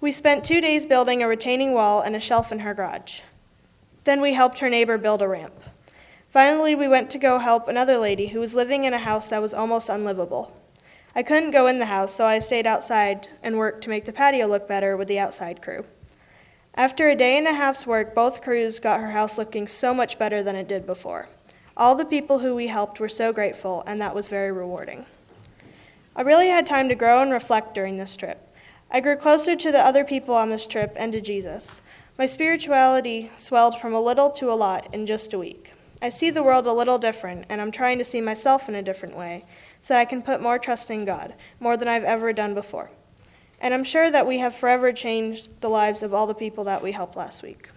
We spent 2 days building a retaining wall and a shelf in her garage. Then we helped her neighbor build a ramp. Finally, we went to go help another lady who was living in a house that was almost unlivable. I couldn't go in the house, so I stayed outside and worked to make the patio look better with the outside crew. After a day and a half's work, both crews got her house looking so much better than it did before. All the people who we helped were so grateful, and that was very rewarding. I really had time to grow and reflect during this trip. I grew closer to the other people on this trip and to Jesus. My spirituality swelled from a little to a lot in just a week. I see the world a little different, and I'm trying to see myself in a different way so that I can put more trust in God, more than I've ever done before. And I'm sure that we have forever changed the lives of all the people that we helped last week.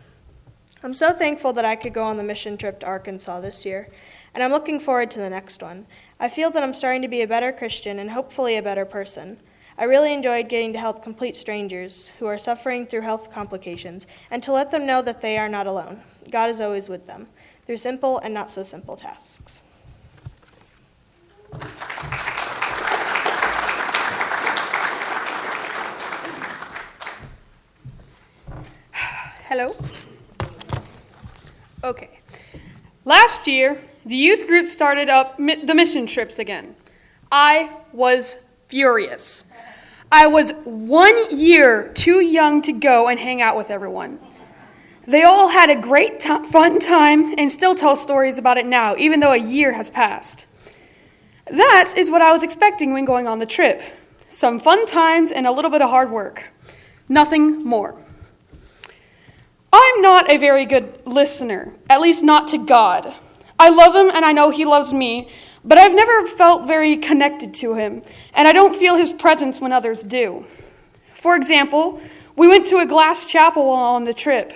I'm so thankful that I could go on the mission trip to Arkansas this year, and I'm looking forward to the next one. I feel that I'm starting to be a better Christian and hopefully a better person. I really enjoyed getting to help complete strangers who are suffering through health complications and to let them know that they are not alone. God is always with them through simple and not so simple tasks. Hello? Okay. Last year, the youth group started up the mission trips again. I was furious. I was 1 year too young to go and hang out with everyone. They all had a great fun time and still tell stories about it now, even though a year has passed. That is what I was expecting when going on the trip. Some fun times and a little bit of hard work. Nothing more. I'm not a very good listener, at least not to God. I love him and I know he loves me, but I've never felt very connected to him, and I don't feel his presence when others do. For example, we went to a glass chapel on the trip.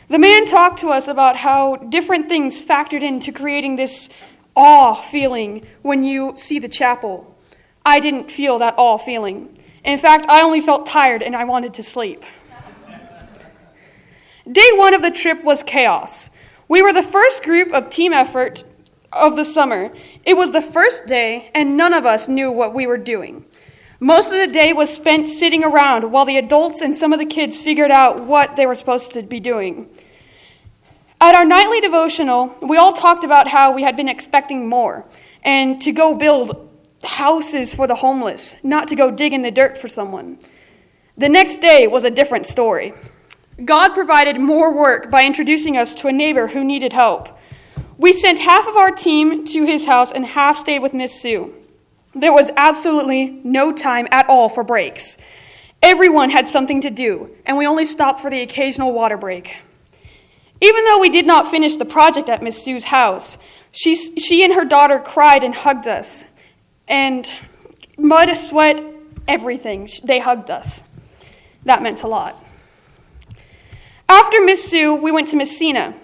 The man talked to us about how different things factored into creating this awe feeling when you see the chapel. I didn't feel that awe feeling. In fact, I only felt tired and I wanted to sleep. Day 1 of the trip was chaos. We were the first group of team effort of the summer. It was the first day, and none of us knew what we were doing. Most of the day was spent sitting around while the adults and some of the kids figured out what they were supposed to be doing. At our nightly devotional, we all talked about how we had been expecting more, and to go build houses for the homeless, not to go dig in the dirt for someone. The next day was a different story. God provided more work by introducing us to a neighbor who needed help. We sent half of our team to his house and half stayed with Miss Sue. There was absolutely no time at all for breaks. Everyone had something to do, and we only stopped for the occasional water break. Even though we did not finish the project at Miss Sue's house, she and her daughter cried and hugged us. And mud, sweat, everything, they hugged us. That meant a lot. After Miss Sue, we went to Miss Sina.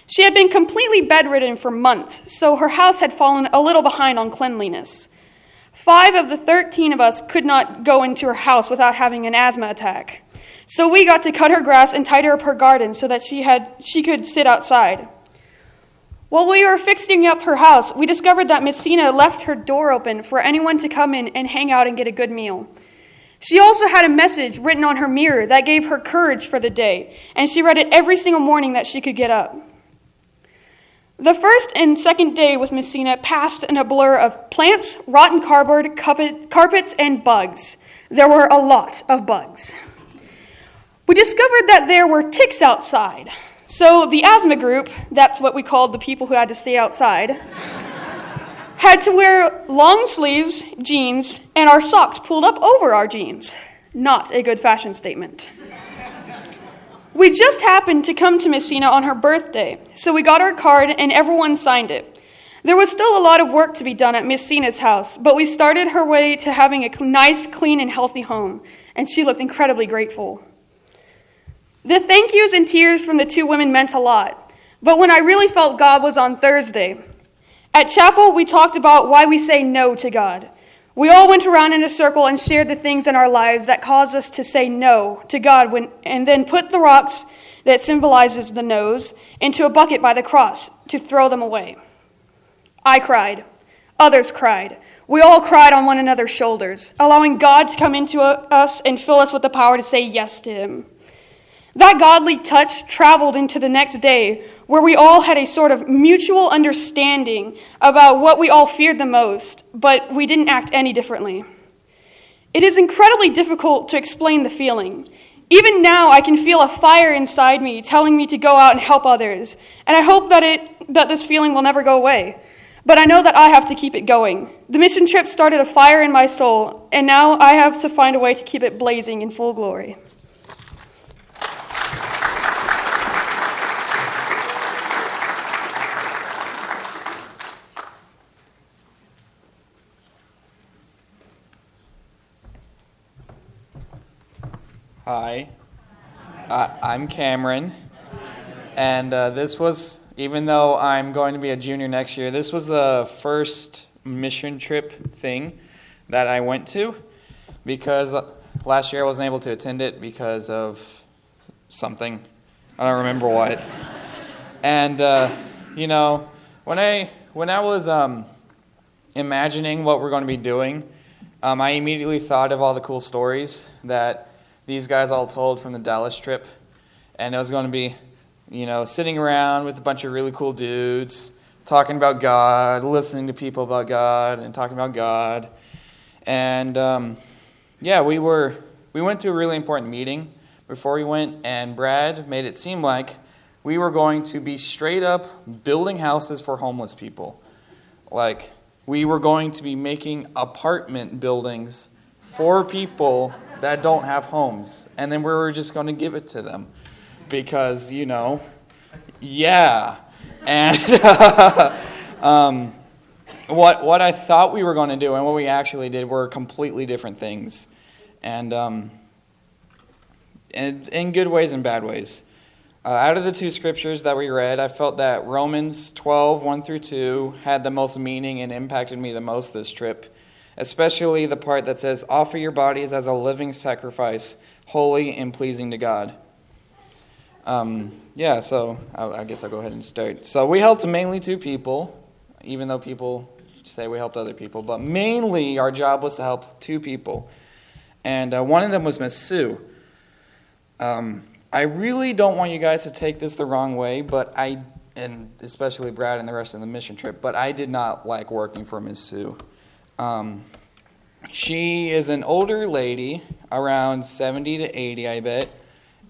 She had been completely bedridden for months, so her house had fallen a little behind on cleanliness. 5 of the 13 of us could not go into her house without having an asthma attack. So we got to cut her grass and tidy up her garden so that she could sit outside. While we were fixing up her house, we discovered that Miss Sina left her door open for anyone to come in and hang out and get a good meal. She also had a message written on her mirror that gave her courage for the day, and she read it every single morning that she could get up. The first and second day with Miss Sina passed in a blur of plants, rotten cardboard, carpets, and bugs. There were a lot of bugs. We discovered that there were ticks outside. So the asthma group, that's what we called the people who had to stay outside, had to wear long sleeves, jeans, and our socks pulled up over our jeans. Not a good fashion statement. We just happened to come to Miss Sina on her birthday, so we got her card and everyone signed it. There was still a lot of work to be done at Miss Sina's house, but we started her way to having a nice, clean, and healthy home, and she looked incredibly grateful. The thank yous and tears from the 2 women meant a lot, but when I really felt God was on Thursday. At chapel, we talked about why we say no to God. We all went around in a circle and shared the things in our lives that cause us to say no to God and then put the rocks that symbolizes the no's into a bucket by the cross to throw them away. I cried. Others cried. We all cried on one another's shoulders, allowing God to come into us and fill us with the power to say yes to him. That godly touch traveled into the next day, where we all had a sort of mutual understanding about what we all feared the most, but we didn't act any differently. It is incredibly difficult to explain the feeling. Even now, I can feel a fire inside me telling me to go out and help others, and I hope that this feeling will never go away. But I know that I have to keep it going. The mission trip started a fire in my soul, and now I have to find a way to keep it blazing in full glory. Hi, I'm Cameron, and this was, even though I'm going to be a junior next year, this was the first mission trip thing that I went to, because last year I wasn't able to attend it because of something. I don't remember what. And, when I was imagining what we're going to be doing, I immediately thought of all the cool stories that these guys all told from the Dallas trip, and it was going to be, sitting around with a bunch of really cool dudes, talking about God, listening to people about God, and talking about God. And we went to a really important meeting before we went, and Brad made it seem like we were going to be straight up building houses for homeless people. Like, we were going to be making apartment buildings for people that don't have homes, and then we were just going to give it to them because, yeah. And what I thought we were going to do and what we actually did were completely different things, and in good ways and bad ways. Out of the two scriptures that we read, I felt that Romans 12, 1 through 2 had the most meaning and impacted me the most this trip. Especially the part that says, offer your bodies as a living sacrifice, holy and pleasing to God. So I guess I'll go ahead and start. So we helped mainly two people, even though people say we helped other people. But mainly our job was to help two people. And one of them was Miss Sue. I really don't want you guys to take this the wrong way, and especially Brad and the rest of the mission trip, but I did not like working for Miss Sue. She is an older lady, around 70 to 80, I bet,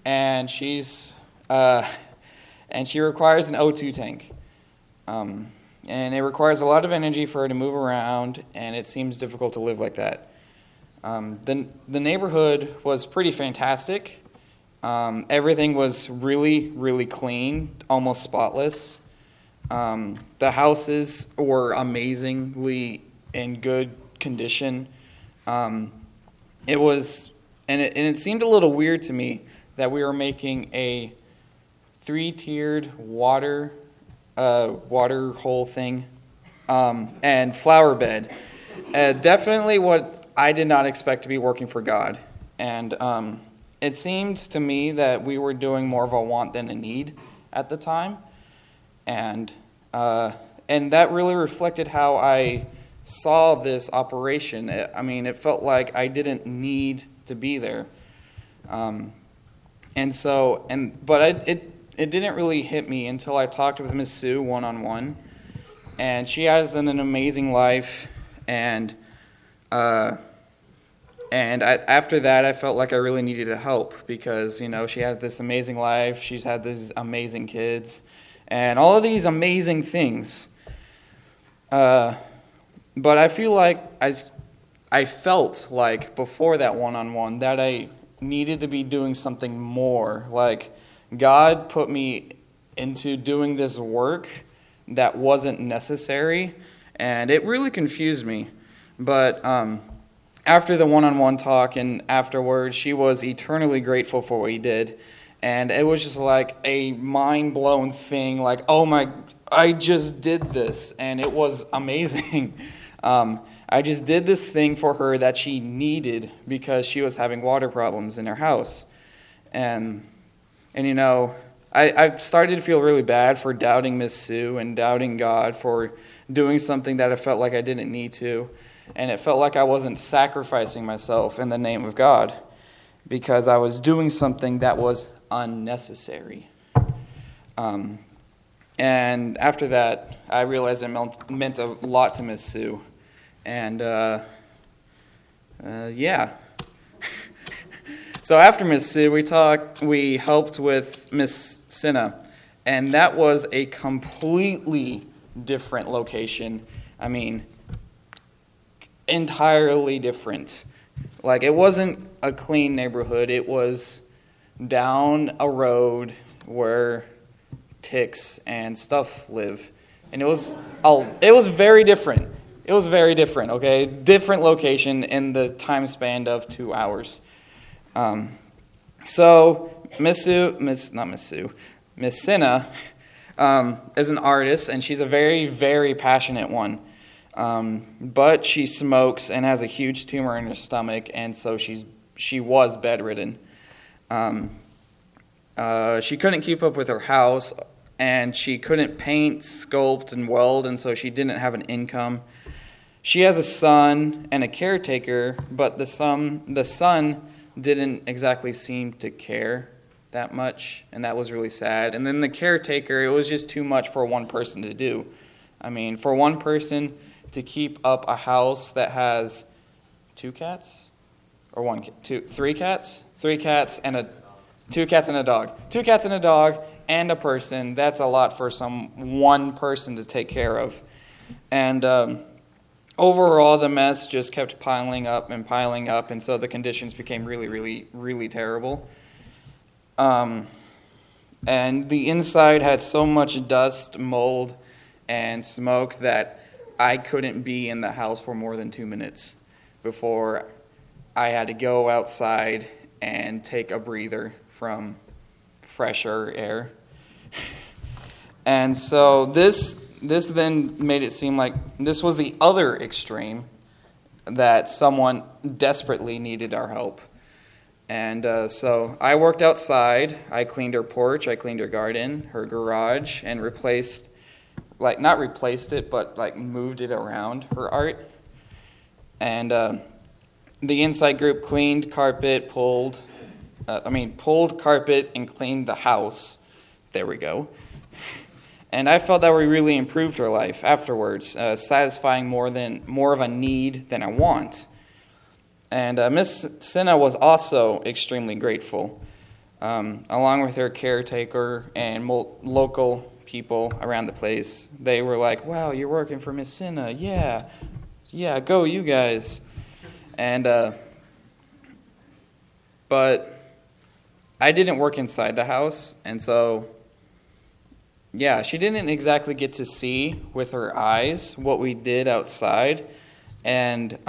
and she requires an O2 tank. And it requires a lot of energy for her to move around, and it seems difficult to live like that. The neighborhood was pretty fantastic. Everything was really, really clean, almost spotless. The houses were amazingly in good condition. It seemed a little weird to me that we were making a 3-tiered water hole thing, and flower bed. Definitely what I did not expect to be working for God. And it seemed to me that we were doing more of a want than a need at the time. And that really reflected how I saw this operation. It felt like I didn't need to be there. But it didn't really hit me until I talked with Miss Sue one-on-one. And she has an amazing life, after that, I felt like I really needed to help because, she had this amazing life, she's had these amazing kids, and all of these amazing things. But I feel like I felt like before that one-on-one that I needed to be doing something more. Like, God put me into doing this work that wasn't necessary, and it really confused me. But after the one-on-one talk and afterwards, she was eternally grateful for what he did. And it was just like a mind-blown thing, like, oh my, I just did this, and it was amazing. I just did this thing for her that she needed because she was having water problems in her house. And I started to feel really bad for doubting Miss Sue and doubting God for doing something that I felt like I didn't need to, and it felt like I wasn't sacrificing myself in the name of God because I was doing something that was unnecessary. And after that, I realized it meant a lot to Miss Sue. And, yeah. So after Miss Sue, we helped with Miss Cinna. And that was a completely different location. I mean, entirely different. Like, it wasn't a clean neighborhood. It was down a road where ticks and stuff live. And it was very different. It was very different, okay? Different location in the time span of 2 hours. So Miss Cinna is an artist, and she's a very, very passionate one. But she smokes and has a huge tumor in her stomach, and so she was bedridden. She couldn't keep up with her house, and she couldn't paint, sculpt, and weld, and so she didn't have an income. She has a son and a caretaker, but the son didn't exactly seem to care that much, and that was really sad. And then the caretaker, it was just too much for one person to do. I mean, for one person to keep up a house that has 2 cats? Or 3 cats? 3 cats and 2 cats and a dog. 2 cats and a dog and a person, that's a lot for one person to take care of. And overall, the mess just kept piling up, and so the conditions became really, really, really terrible. And the inside had so much dust, mold, and smoke that I couldn't be in the house for more than 2 minutes before I had to go outside and take a breather from fresher air. And so this then made it seem like this was the other extreme, that someone desperately needed our help. And so I worked outside. I cleaned her porch, I cleaned her garden, her garage, and not replaced it, but moved it around her art. And the inside group cleaned carpet, pulled carpet and cleaned the house. There we go. And I felt that we really improved her life afterwards, satisfying more of a need than a want. And Miss Cinna was also extremely grateful, along with her caretaker and local people around the place. They were like, "Wow, you're working for Miss Cinna. Yeah, go you guys." And but I didn't work inside the house, and so yeah, she didn't exactly get to see with her eyes what we did outside, and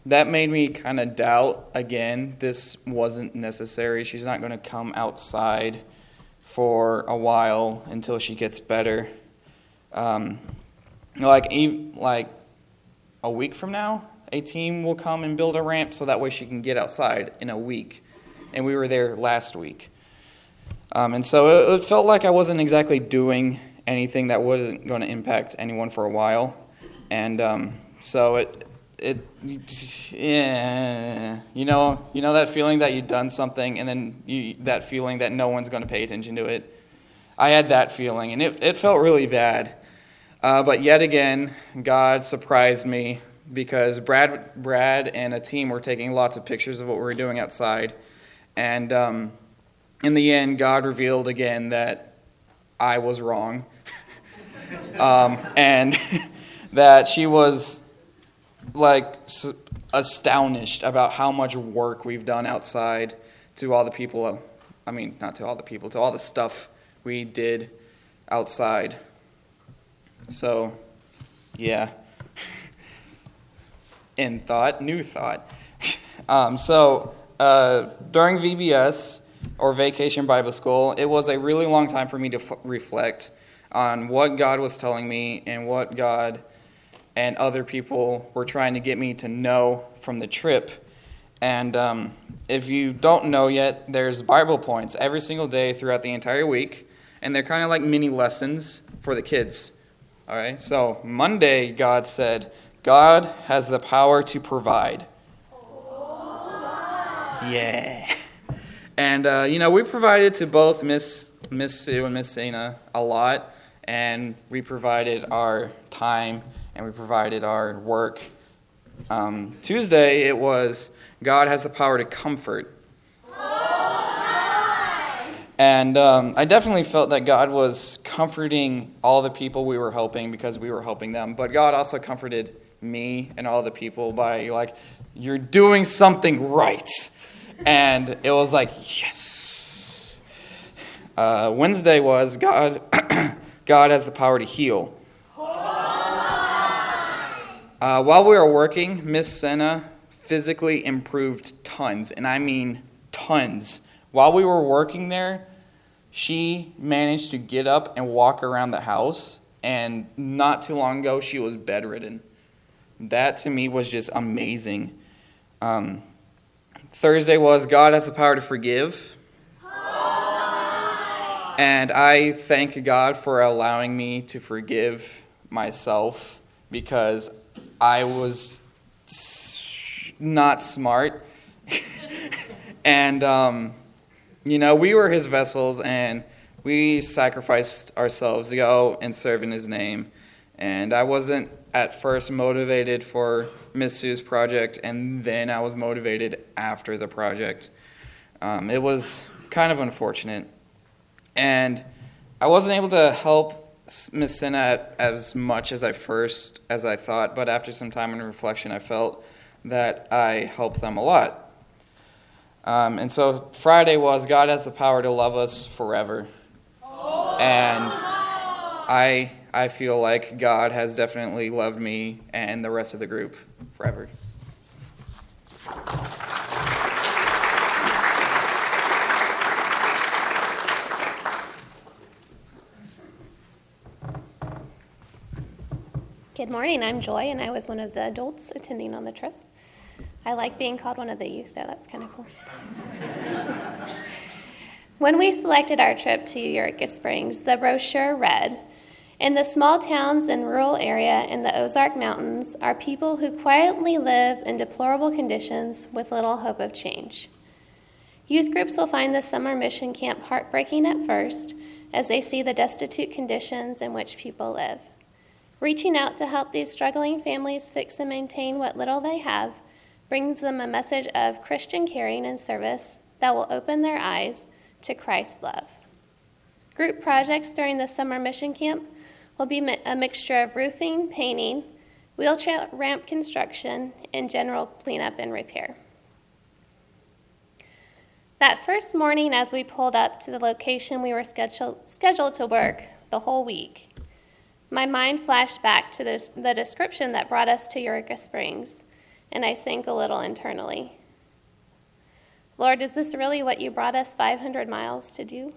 that made me kind of doubt again this wasn't necessary. She's not going to come outside for a while until she gets better. Like a week from now, a team will come and build a ramp so that way she can get outside in a week. And we were there last week. And so it felt like I wasn't exactly doing anything that wasn't going to impact anyone for a while. And so you know that feeling that you've done something and then that feeling that no one's going to pay attention to it. I had that feeling, and it felt really bad. But yet again, God surprised me because Brad and a team were taking lots of pictures of what we were doing outside. And in the end, God revealed again that I was wrong. And that she was astonished about how much work we've done outside to all the people. Not to all the people, to all the stuff we did outside. So, yeah. In thought, new thought. During VBS, or Vacation Bible School, it was a really long time for me to reflect on what God was telling me and what God and other people were trying to get me to know from the trip. And if you don't know yet, there's Bible points every single day throughout the entire week, and they're kind of like mini lessons for the kids. All right, so Monday, God said, God has the power to provide. Yeah. And, we provided to both Miss Sue and Miss Sana a lot, and we provided our time, and we provided our work. Tuesday, it was, God has the power to comfort. And I definitely felt that God was comforting all the people we were helping because we were helping them. But God also comforted me and all the people by you're doing something right. And it was like, yes. Wednesday was God has the power to heal. While we were working, Miss Senna physically improved tons. And I mean tons. While we were working there, she managed to get up and walk around the house, and not too long ago, she was bedridden. That, to me, was just amazing. Thursday was God has the power to forgive. And I thank God for allowing me to forgive myself because I was not smart. And, we were his vessels, and we sacrificed ourselves to go and serve in his name. And I wasn't at first motivated for Miss Sue's project, and then I was motivated after the project. It was kind of unfortunate. And I wasn't able to help Miss Senna as much as I thought, but after some time and reflection, I felt that I helped them a lot. And so Friday was God has the power to love us forever. And I feel like God has definitely loved me and the rest of the group forever. Good morning, I'm Joy, and I was one of the adults attending on the trip. I like being called one of the youth, though. That's kind of cool. When we selected our trip to Eureka Springs, the brochure read, "In the small towns and rural area in the Ozark Mountains are people who quietly live in deplorable conditions with little hope of change. Youth groups will find the summer mission camp heartbreaking at first as they see the destitute conditions in which people live. Reaching out to help these struggling families fix and maintain what little they have brings them a message of Christian caring and service that will open their eyes to Christ's love. Group projects during the summer mission camp will be a mixture of roofing, painting, wheelchair ramp construction, and general cleanup and repair." That first morning as we pulled up to the location we were scheduled to work the whole week, my mind flashed back to the description that brought us to Eureka Springs, and I sank a little internally. Lord, is this really what you brought us 500 miles to do?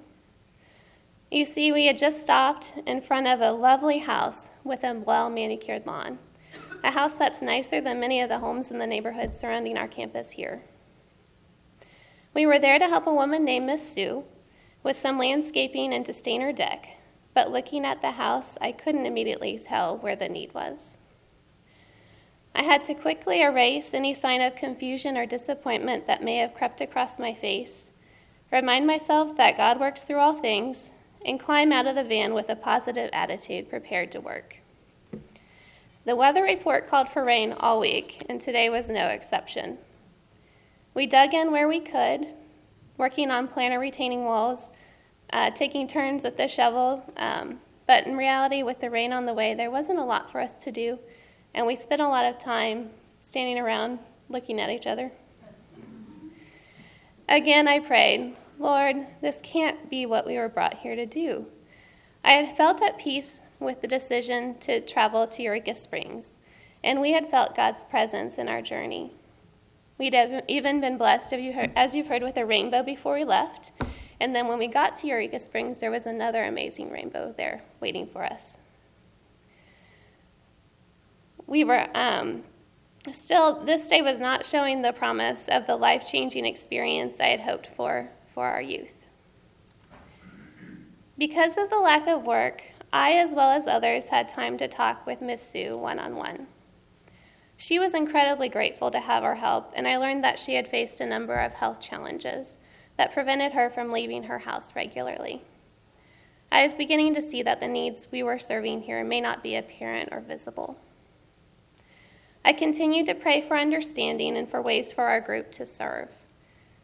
You see, we had just stopped in front of a lovely house with a well-manicured lawn, a house that's nicer than many of the homes in the neighborhood surrounding our campus here. We were there to help a woman named Miss Sue with some landscaping and to stain her deck, but looking at the house, I couldn't immediately tell where the need was. I had to quickly erase any sign of confusion or disappointment that may have crept across my face, remind myself that God works through all things, and climb out of the van with a positive attitude, prepared to work. The weather report called for rain all week, and today was no exception. We dug in where we could, working on planter retaining walls, taking turns with the shovel, but in reality, with the rain on the way, there wasn't a lot for us to do, and we spent a lot of time standing around looking at each other. Again, I prayed, Lord, this can't be what we were brought here to do. I had felt at peace with the decision to travel to Eureka Springs, and we had felt God's presence in our journey. We'd have even been blessed, as you've heard, with a rainbow before we left, and then when we got to Eureka Springs, there was another amazing rainbow there waiting for us. We were still, this day was not showing the promise of the life-changing experience I had hoped for our youth. Because of the lack of work, I, as well as others, had time to talk with Miss Sue one-on-one. She was incredibly grateful to have our help, and I learned that she had faced a number of health challenges that prevented her from leaving her house regularly. I was beginning to see that the needs we were serving here may not be apparent or visible. I continued to pray for understanding and for ways for our group to serve.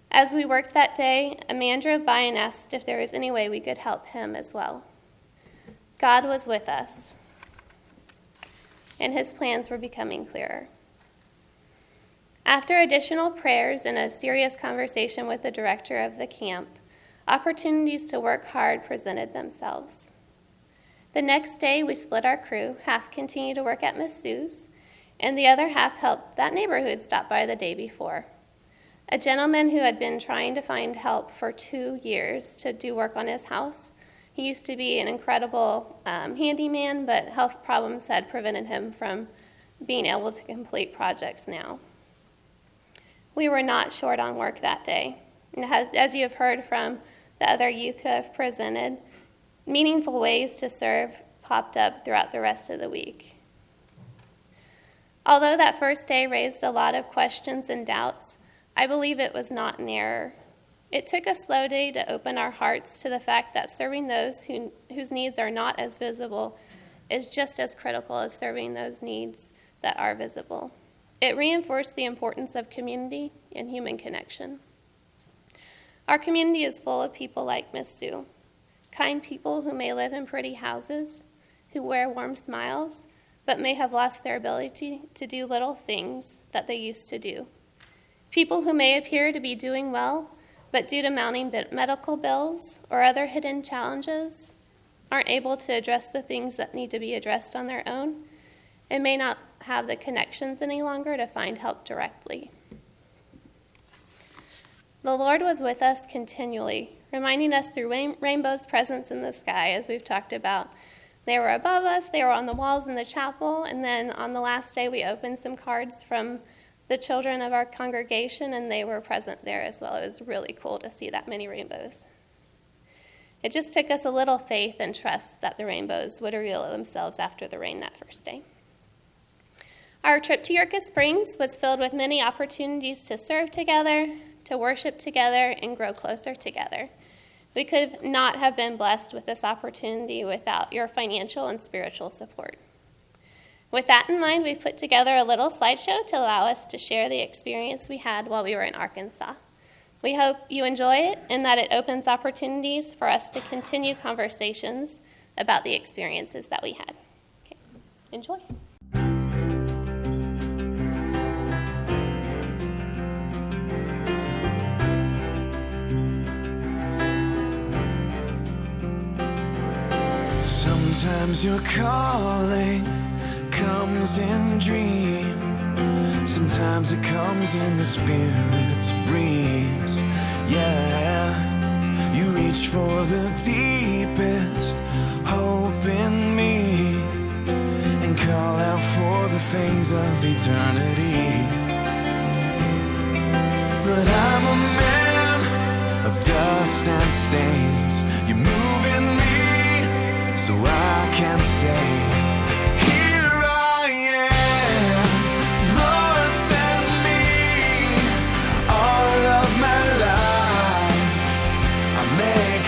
As we worked that day, a man drove by and asked if there was any way we could help him as well. God was with us, and his plans were becoming clearer. After additional prayers and a serious conversation with the director of the camp, opportunities to work hard presented themselves. The next day, we split our crew. Half continued to work at Miss Sue's, and the other half helped that neighbor who had stopped by the day before. A gentleman who had been trying to find help for 2 years to do work on his house. He used to be an incredible handyman, but health problems had prevented him from being able to complete projects now. We were not short on work that day. And as you have heard from the other youth who have presented, meaningful ways to serve popped up throughout the rest of the week. Although that first day raised a lot of questions and doubts, I believe it was not an error. It took a slow day to open our hearts to the fact that serving those whose needs are not as visible is just as critical as serving those needs that are visible. It reinforced the importance of community and human connection. Our community is full of people like Miss Sue, kind people who may live in pretty houses, who wear warm smiles, but may have lost their ability to do little things that they used to do. People who may appear to be doing well, but due to mounting medical bills or other hidden challenges, aren't able to address the things that need to be addressed on their own, and may not have the connections any longer to find help directly. The Lord was with us continually, reminding us through rainbows' presence in the sky, as we've talked about. They were above us, they were on the walls in the chapel, and then on the last day we opened some cards from the children of our congregation, and they were present there as well. It was really cool to see that many rainbows. It just took us a little faith and trust that the rainbows would reveal themselves after the rain that first day. Our trip to Eureka Springs was filled with many opportunities to serve together, to worship together, and grow closer together. We could not have been blessed with this opportunity without your financial and spiritual support. With that in mind, we've put together a little slideshow to allow us to share the experience we had while we were in Arkansas. We hope you enjoy it and that it opens opportunities for us to continue conversations about the experiences that we had. Okay, enjoy. Sometimes your calling comes in dream. Sometimes it comes in the Spirit's breeze. Yeah, you reach for the deepest hope in me and call out for the things of eternity. But I'm a man of dust and stains. You move in me, so I can say,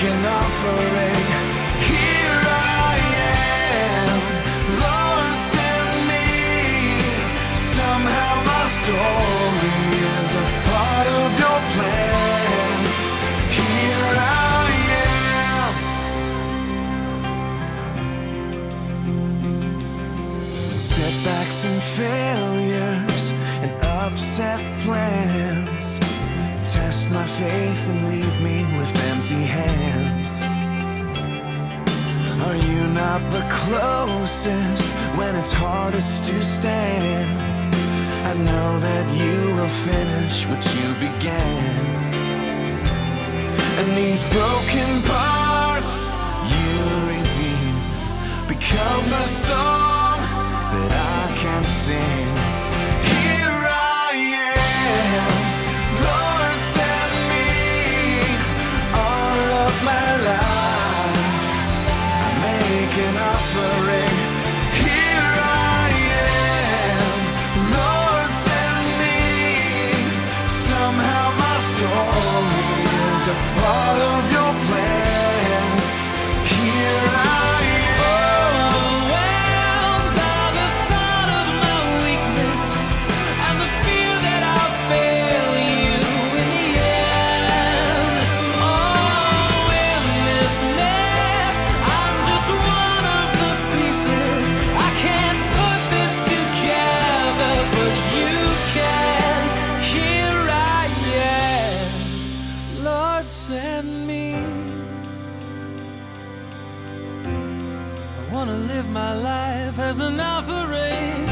an offering. Here I am, Lord, send me. Somehow my story is a part of your plan. Here I am. Setbacks and failures and upset plans test my faith and leave me with empty hands. Are you not the closest when it's hardest to stand? I know that you will finish what you began. And these broken parts you redeem become the song that I can sing. Here I am, Lord, send me all of my life. I make make an offering. Here I am, Lord, send me. Somehow my story is a part of your plan. Here I am, overwhelmed by the thought of my weakness and the fear that I'll fail you in the end. Oh, in this mess, I'm just one of the pieces. I can't put this together, but you can. Here I am, Lord, send me. I wanna live my life as an offering.